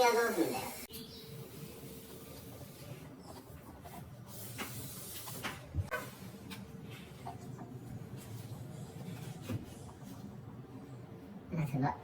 次はどうするんだよ。すごい。いいな。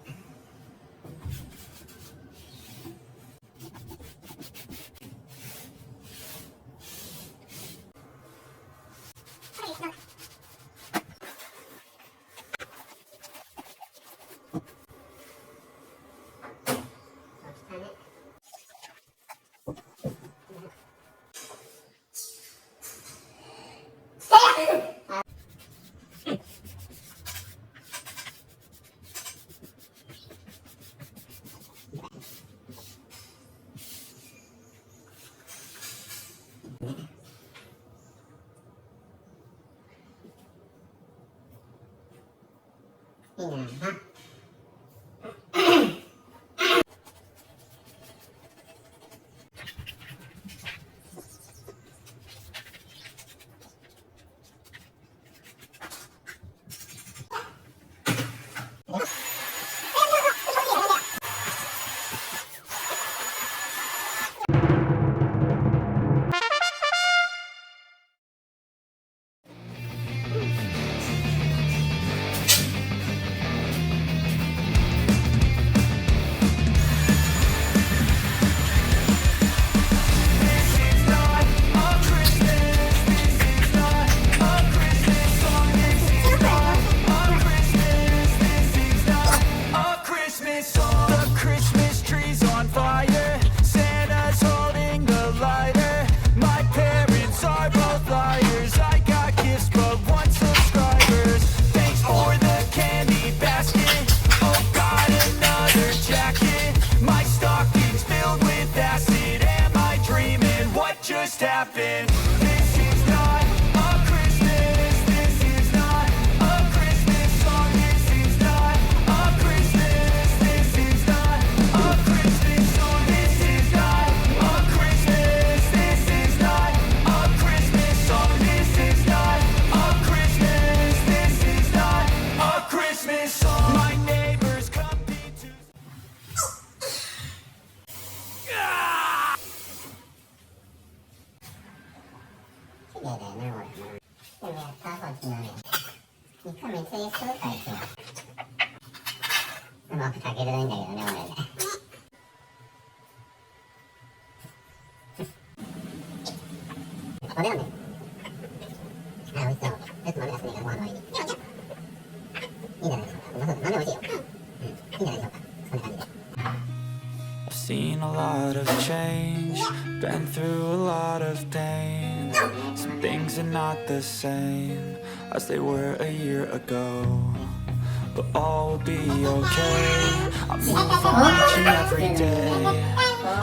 just happened. This is not a Christmas. This is not a Christmas song. This is not a Christmas. This is not a Christmas song. This is not a Christmas. This is not a Christmas song. This is not a Christmas. This is not a Christmas song. My neighbors come to綺麗だよね、これ。でもやったこっちのね。2回めっちゃ一緒だったですよ。うまく炊けるといいんだけどね、俺ね。これをね。あ、美味しそう。ちょっと豆出すねえからご飯の上に。いいんじゃないでしょうか。豆美味しいよ。いいんじゃないでしょうか。こんな感じで。I've seen a lot of change, been through a lot of pain. Some things are not the same as they were a year ago, but all will be okay. I move on each and every day.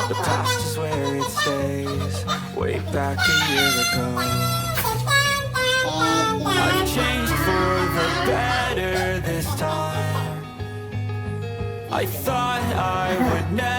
The past is where it stays, way back a year ago. I've changed for the better this time. I thought I would never